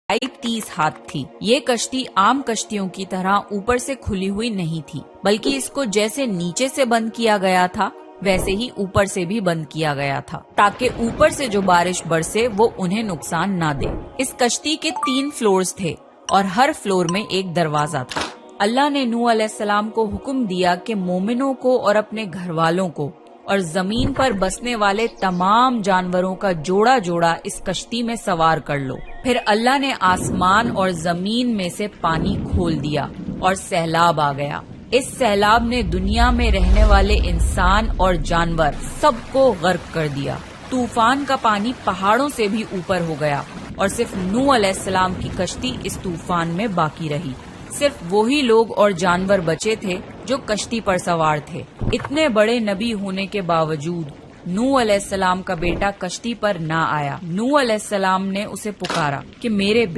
30 ہاتھ تھی۔ یہ کشتی عام کشتیوں کی طرح اوپر سے کھلی ہوئی نہیں تھی، بلکہ اس کو جیسے نیچے سے بند کیا گیا تھا ویسے ہی اوپر سے بھی بند کیا گیا تھا، تاکہ اوپر سے جو بارش برسے وہ انہیں نقصان نہ دے۔ اس کشتی کے 3 فلورز تھے اور ہر فلور میں ایک دروازہ تھا۔ اللہ نے نوح علیہ السلام کو حکم دیا کہ مومنوں کو اور اپنے گھر والوں کو اور زمین پر بسنے والے تمام جانوروں کا جوڑا جوڑا اس کشتی میں سوار کر لو۔ پھر اللہ نے آسمان اور زمین میں سے پانی کھول دیا اور سیلاب آ گیا۔ اس سیلاب نے دنیا میں رہنے والے انسان اور جانور سب کو غرق کر دیا۔ طوفان کا پانی پہاڑوں سے بھی اوپر ہو گیا اور صرف نوح علیہ السلام کی کشتی اس طوفان میں باقی رہی۔ صرف وہی لوگ اور جانور بچے تھے جو کشتی پر سوار تھے۔ اتنے بڑے نبی ہونے کے باوجود نوح علیہ السلام کا بیٹا کشتی پر نہ آیا۔ نوح علیہ السلام نے اسے پکارا کہ میرے بیٹے